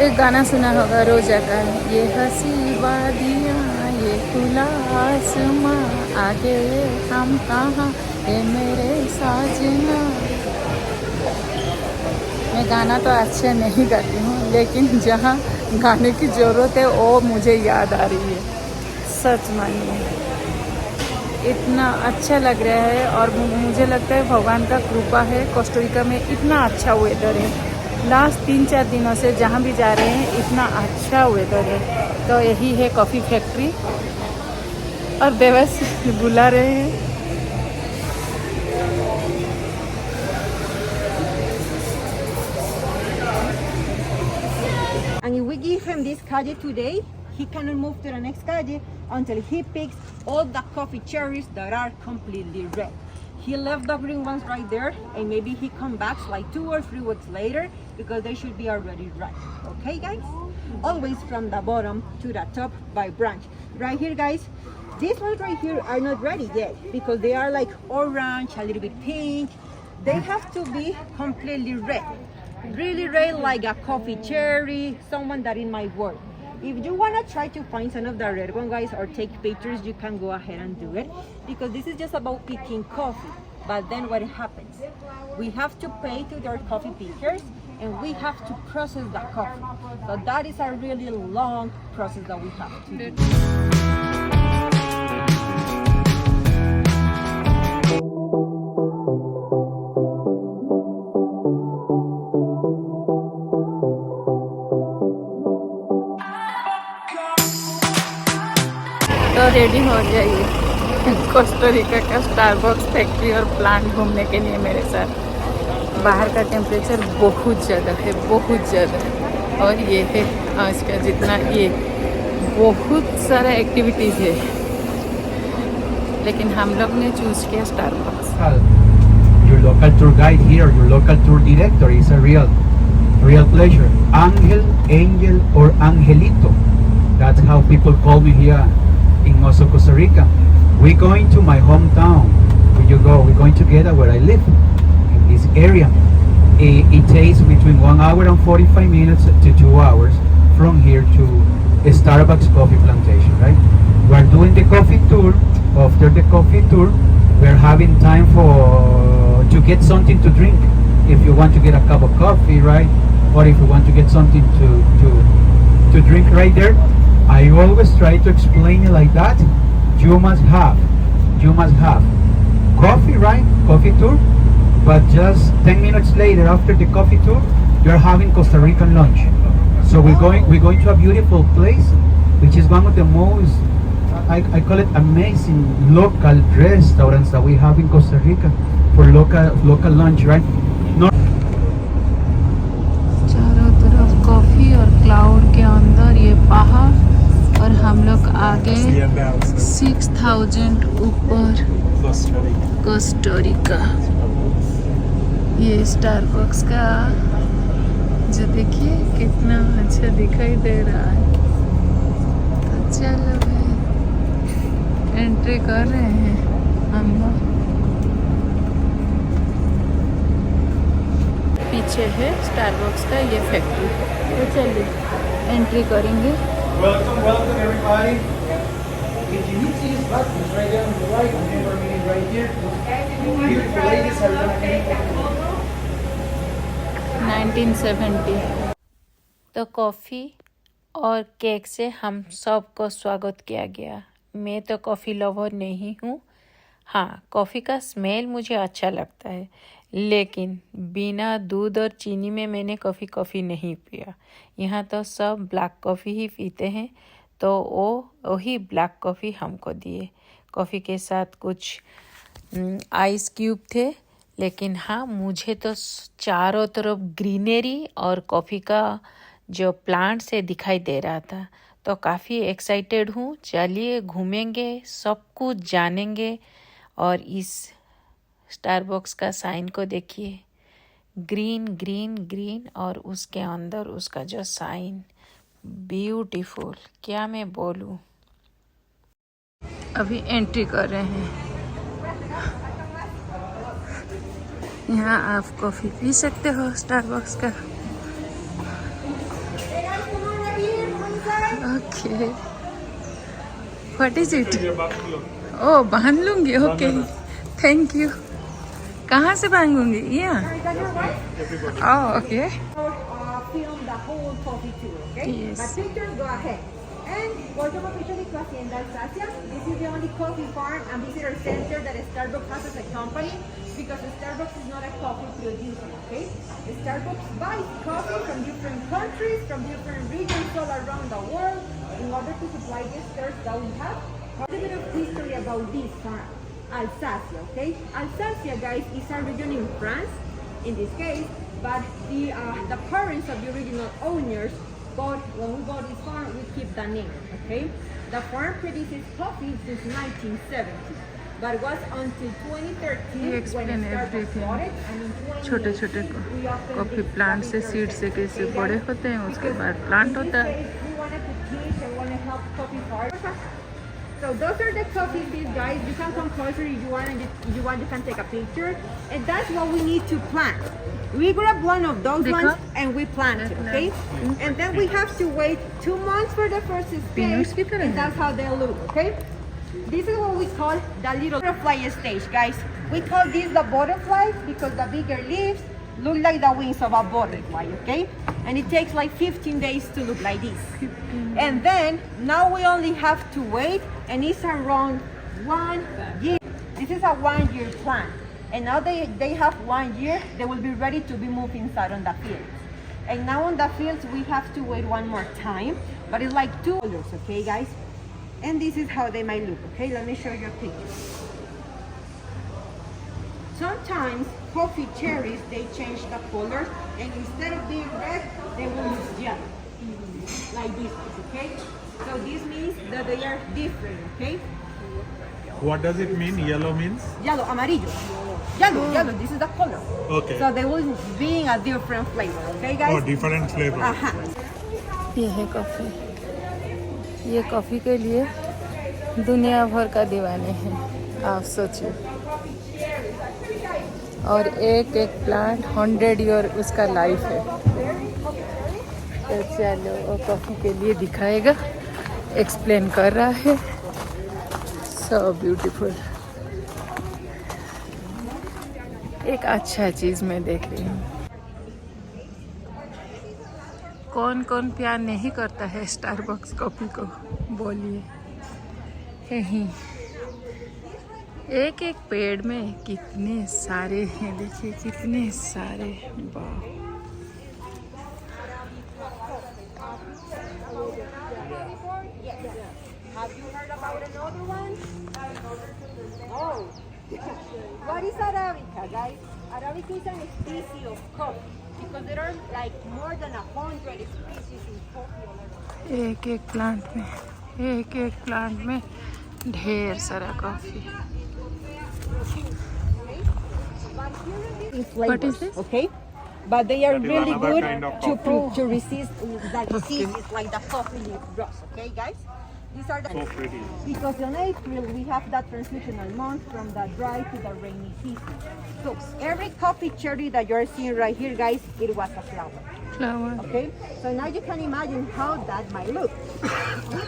एक गाना सुना होगा रोजा का, ये हंसी वादियाँ ये खुला आसमां आगे हम कहाँ ये मेरे साजना। मैं गाना तो अच्छे नहीं गाती हूँ, लेकिन जहाँ गाने की ज़रूरत है वो मुझे याद आ रही है। सच मानिए इतना अच्छा लग रहा है, और मुझे लगता है भगवान का कृपा है। कोस्टा रिका में इतना अच्छा वेदर है, लास्ट 3-4 दिनों से जहाँ भी जा रहे हैं इतना अच्छा वेदर है। तो यही है कॉफ़ी फैक्ट्री, और देवस बुला रहे हैं। And if we give him this calle today, he cannot move to the next calle until he picks all the coffee cherries that are completely red. He left the green ones right there, and maybe he comes back like 2 or 3 weeks later because they should be already ripe. Okay, guys? Always from the bottom to the top by branch. Right here, guys, these ones right here are not ready yet because they are like orange, a little bit pink. They have to be completely red. Really red, like a coffee cherry, someone that in my world. If you want to try to find some of the red one, guys, or take pictures, you can go ahead and do it, because this is just about picking coffee. But then what happens? We have to pay to their coffee pickers, and we have to process the coffee. So that is a really long process that we have to do. तो ready हो जाइए Costa Rica का Starbucks factory और plant घूमने के लिए मेरे साथ। बाहर का टेम्परेचर बहुत ज़्यादा है, बहुत ज़्यादा, और ये है आज का जितना, ये बहुत सारा एक्टिविटीज़ है, लेकिन हम लोग ने चूज़ किया Starbucks. Your local tour guide here, your local tour director, is a real pleasure. Angel, Angel, or Angelito. That's how people call me here in Oso, Costa Rica. We're going to my hometown. Where you go? We're going together where I live, in this area. It takes between 1 hour and 45 minutes to 2 hours from here to a Starbucks coffee plantation, right? We're doing the coffee tour. After the coffee tour, we're having time to get something to drink. If you want to get a cup of coffee, right? Or if you want to get something to drink right there, I always try to explain it like that. You must have coffee, right? Coffee tour, but just 10 minutes later, after the coffee tour, you're having Costa Rican lunch. So we're going to a beautiful place, which is one of the most, I call it amazing local restaurants that we have in Costa Rica for local lunch, right? चारों तरफ coffee और cloud के अंदर ये पहाड़, और हम लोग आगे 6000 ऊपर कोस्टा रिका। ये स्टारबक्स का जो देखिए कितना अच्छा दिखाई दे रहा है। तो चलो भाई एंट्री कर रहे हैं हम लोग। पीछे है स्टारबक्स का ये फैक्ट्री, तो चलिए एंट्री करेंगे। Welcome everybody. If you need to use bathrooms right there on the right, and then we're meeting right here. Beautiful ladies are gonna be 1970। तो कॉफ़ी और केक से हम सबको स्वागत किया गया। मैं तो कॉफ़ी लवर नहीं हूँ। हाँ, कॉफ़ी का स्मेल मुझे अच्छा लगता है, लेकिन बिना दूध और चीनी में मैंने कॉफ़ी नहीं पिया। यहाँ तो सब ब्लैक कॉफ़ी ही पीते हैं, तो वही ब्लैक कॉफ़ी हमको दिए। कॉफ़ी के साथ कुछ आइस क्यूब थे, लेकिन हाँ, मुझे तो चारों तरफ ग्रीनरी और कॉफ़ी का जो प्लांट से दिखाई दे रहा था, तो काफ़ी एक्साइटेड हूँ। चलिए घूमेंगे, सब कुछ जानेंगे। और इस स्टारबक्स का साइन को देखिए, ग्रीन ग्रीन ग्रीन, और उसके अंदर उसका जो साइन, ब्यूटीफुल, क्या मैं बोलूँ। अभी एंट्री कर रहे हैं। यहाँ आप कॉफ़ी पी सकते हो स्टारबक्स का। Okay. What is it? Oh, बांध लूंगी. Okay. Thank you. कहाँ से बांधूंगी? यहाँ. Oh, okay. Film the whole coffee tour, okay? Yes. But pictures, go ahead. And Waterfalls is Hacienda Alsacia. This is the only coffee farm and visitor center that Starbucks has as a company, because Starbucks is not a coffee producer, okay? Starbucks buys coffee from different countries, from different regions all around the world, in order to supply this thirst that we have. A little bit of history about this farm, Alsacia, okay? Alsacia, guys, is a region in France, in this case, but the parents of the original owners when we bought this farm, we keep the name, okay? The farm produces coffee since 1970, but it was until 2013 when Starbucks bought it, and in 2018 छोटे छोटे coffee plant से seed से कैसे बड़े होते हैं, उसके बाद प्लांट होता है. We wanted to teach and want to help coffee farmers. So those are the coffee seeds, guys. You can come closer if you want, and you can take a picture. And that's what we need to plant. We grab one of those ones and we plant it, okay? And then we have to wait 2 months for the first stage, and that's how they look, okay? This is what we call the little butterfly stage, guys. We call this the butterflies because the bigger leaves look like the wings of a butterfly, okay? And it takes like 15 days to look like this. And then, now we only have to wait, and it's around 1 year. This is a 1-year plant. And now they have 1 year, they will be ready to be moved inside on the fields. And now on the fields, we have to wait 1 more time, but it's like 2 colors, okay, guys? And this is how they might look, okay? Let me show you a picture. Sometimes coffee cherries, they change the colors, and instead of being red, they will use yellow, like this, okay? So this means that they are different, okay? What does it mean? Yellow means? Yellow, amarillo. Yellow, this is the color. Okay. So they will be in a different flavor, okay, guys? Oh, different flavor. ये है coffee. ये coffee के लिए दुनिया भर का दीवाने हैं, आप सोचिए. और एक एक प्लांट 100 ईयर उसका लाइफ है. तो चलो वो कॉफ़ी के लिए दिखाएगा, एक्सप्लेन कर रहा है. So beautiful. एक अच्छा चीज़ मैं देख रही हूँ. कौन कौन प्यार नहीं करता है स्टारबक्स कॉफ़ी को, बोलिए. यहीं एक एक पेड़ में कितने सारे हैं, देखिए कितने सारे. वाह. Have you heard about another one? Oh. What is Arabica, guys? Arabica is a species of coffee because there are like more than 100 species in coffee all around. एक एक प्लांट में ढेर सारा coffee. What is this? Okay. But they are really another good kind of to resist the diseases like the coffee leaf rust. Okay, guys? These are the So pretty. because in April we have that transitional month from the dry to the rainy season. So every coffee cherry that you're seeing right here, guys, it was a flower. Flower. Okay, so now you can imagine how that might look. We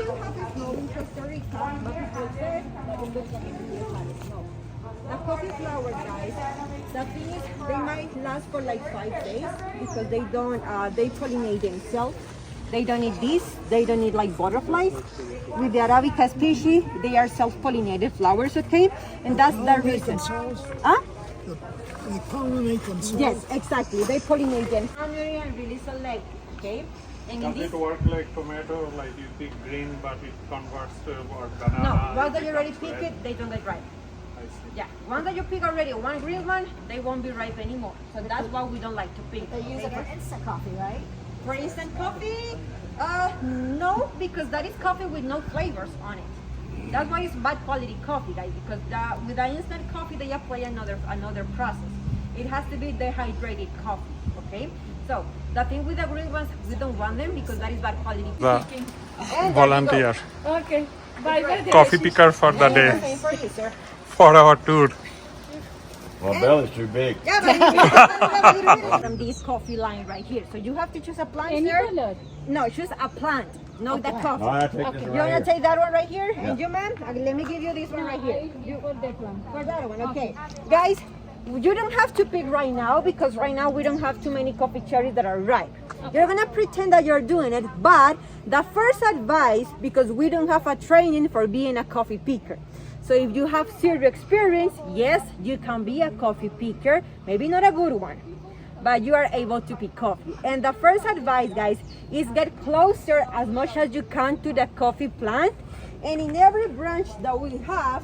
do have snow in Costa Rica, but people said it looks like it really has snow. The coffee flower, guys, the thing is they might last for like 5 days because they don't, they pollinate themselves. They don't need this, they don't need like butterflies. With the Arabica species, they are self-pollinated flowers, okay? And that's the reason. Huh? They pollinate themselves. Yes, exactly. They pollinate them. And release a leg, okay? And in Does this, it work like tomato, like you pick green but it converts to what, banana? no, once that it you already becomes pick red? it, they don't get ripe. I see. Yeah, once that you pick already one green one, they won't be ripe anymore. So that's why we don't like to pick. They use it for instant coffee, right? For instant coffee, no, because that is coffee with no flavors on it. That's why it's bad quality coffee, guys. Because with the instant coffee, they apply another process. It has to be dehydrated coffee, okay? So the thing with the green ones, we don't want them because that is bad quality. The And there you go. volunteer, Okay. Bye bye. coffee picker for the day, Same for you, sir. for our tour. My belly's too big. Yeah, but from this coffee line right here. So you have to choose a plant, Any sir. color. No, choose a plant. No, the coffee. No, I take this You right wanna here. take that one right here? And you, ma'am? Let me give you this one right here. You For that one. for that one, okay. Guys, you don't have to pick right now because right now we don't have too many coffee cherries that are ripe. You're gonna pretend that you're doing it, but the first advice, because we don't have a training for being a coffee picker. So if you have zero experience, yes, you can be a coffee picker, maybe not a good one, but you are able to pick coffee. And the first advice, guys, is get closer as much as you can to the coffee plant. And in every branch that we have,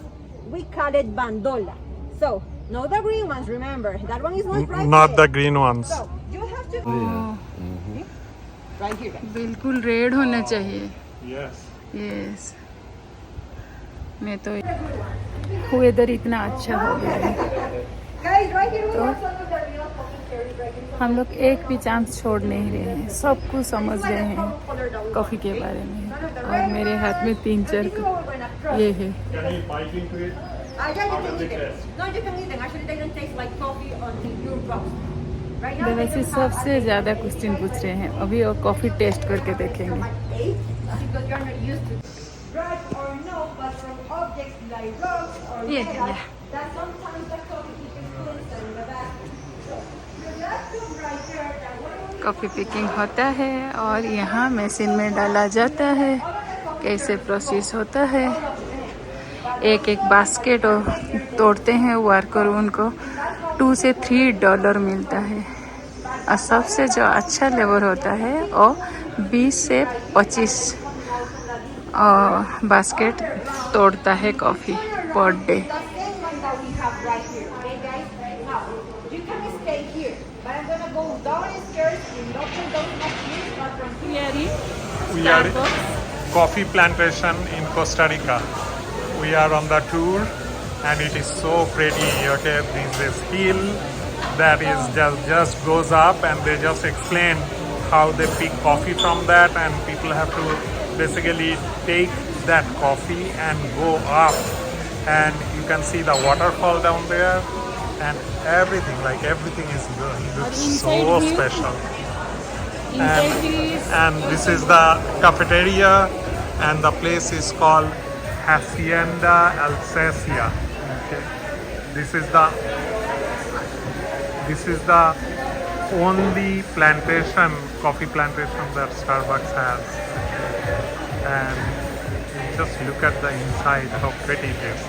we call it bandola. So, not the green ones, remember. That one is not right Not the there. green ones. So, you have to... Right here, guys. बिल्कुल red होना चाहिए. Yes. Yes. मैं तो weather इतना अच्छा हो गया है. Guys, right here we have some of the real coffee cherries right here. हम लोग एक भी चांस छोड़ नहीं रहे हैं. सब कुछ समझ रहे हैं कॉफ़ी के बारे में. और मेरे हाथ में 3-4 ये है. Can you bite into it? Yeah, you can eat them. No, you can eat them. Actually, they don't taste like coffee until you roast. Right now, they वैसे don't have सबसे ज़्यादा क्वेश्चन पूछ रहे हैं. अभी वो कॉफ़ी टेस्ट करके देखेंगे. like eight because you're not used to drugs or no, but from objects like rocks or Yeah, metal, yeah. that sometimes the coffee is influenced in the basket. So, that tube right there, that one coffee picking होता है और यहाँ machine में डाला जाता है. कैसे process होता है. एक एक बास्केट तोड़ते हैं वर्कर, उनको $2 से $3 मिलता है. और सबसे जो अच्छा लेबर होता है वो 20 से 25 बास्केट तोड़ता है coffee per day. the same one that we have right here. Okay, guys? Now, you can stay here, but I'm gonna go downstairs and open those machines, but from here. We are coffee plantation in Costa Rica. We are on the tour and it is so pretty. Okay, this is hill that is just goes up and they just explain how they pick coffee from that, and people have to basically take that coffee and go up, and you can see the waterfall down there and everything is good. It looks so special. And this is the cafeteria, and the place is called Hacienda Alsacia. Okay. This is the only coffee plantation that Starbucks has. And just look at the inside, how pretty it is.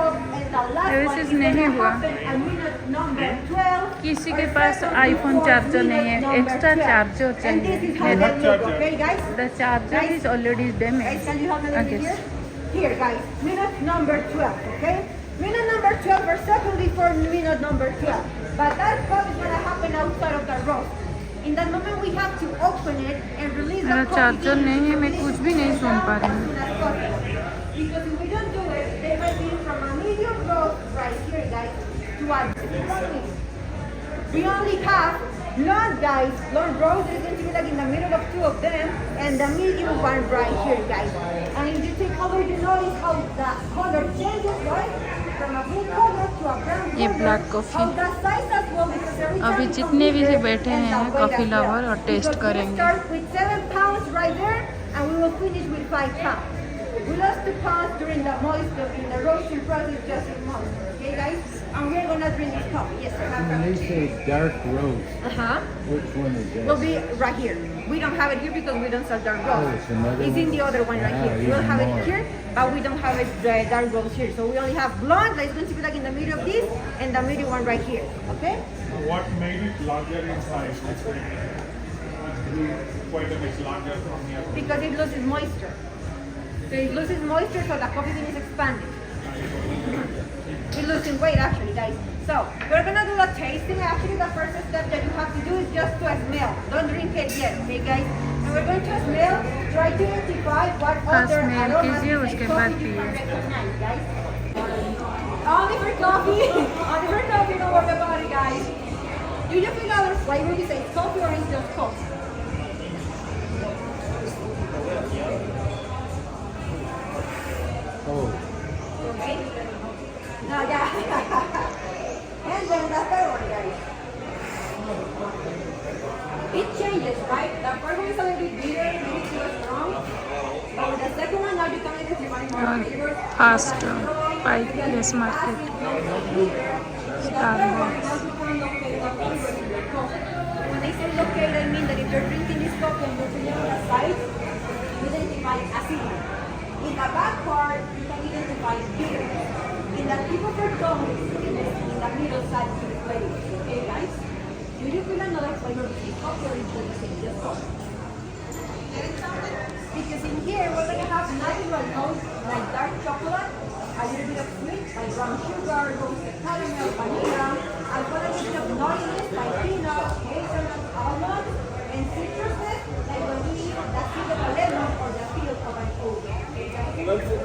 Services नहीं हुआ. किसी के पास iPhone charger नहीं है, extra charger चाहिए. The charger is already damage. Here, guys, minute number 12, okay? Minute number 12, we're secondly for minute number 12. But that part is going to happen outside of the roast. In that moment, we have to open it and release the मेरा coffee. Charger नहीं है, मैं कुछ भी नहीं सुन पा रही हूँ. Because if we don't do it, they might be from a medium roast right here, guys, to a medium. We only have blonde, guys. Blonde roast is going to be like in the middle of two of them, and the medium one right here, guys. And if you take color, you notice how the color changes, right? From a blue color to a brown ये color. black coffee. How the size as well, because every अभी time जितने भी comes here, बैठे and हैं the weight coffee as well. Lover और test Because करेंगे. We start with 7 pounds right there, and we will finish with 5 pounds. We lost 2 pounds during the moisture, in the roasting process, just in moisture. Okay, guys? And we're gonna drink this coffee. Yes, sir. When they say dark roast, which one is that? Will be right here. We don't have it here because we don't sell dark roast. Oh, it's another It's in one. the other one right here. Ah, We'll have it even more. here, but we don't have it dark roast here. So we only have blonde. That's going to be like in the middle of this, and the middle one right here. Okay? What made it larger in size? Quite a bit larger from here. Because it loses moisture. So it loses moisture, so the coffee bean is expanding. It's losing weight actually, guys. So we're gonna do the tasting. Actually, the first step that you have to do is just to smell. Don't drink it yet, okay, guys? And we're going to smell. Try to identify what other smell aromas कीजिए, in उसके coffee बाद you can पिए. recognize, guys. Only for coffee. Only for coffee. Don't worry about it, guys. Do you feel other flavor? You say it's coffee or it's just coffee? और fast 5 PS market Starbucks When I say located, I mean that if you're drinking this coffee and you're drinking on the side, you identify acidity. In the back part, you can identify bitter. In the tip of your tongue, in the middle side, you flavor. Okay, guys? Do you feel another flavor of the coffee or is it the same? Just coffee. Because in here, we're going to have natural notes like dark chocolate, a little bit of sweet like brown sugar, roasted caramel, vanilla, as well as a bit of nuttiness like peanuts, hazelnuts, almonds, and citruses like when we eat the peel of a lemon or the peel of an orange. Okay, guys?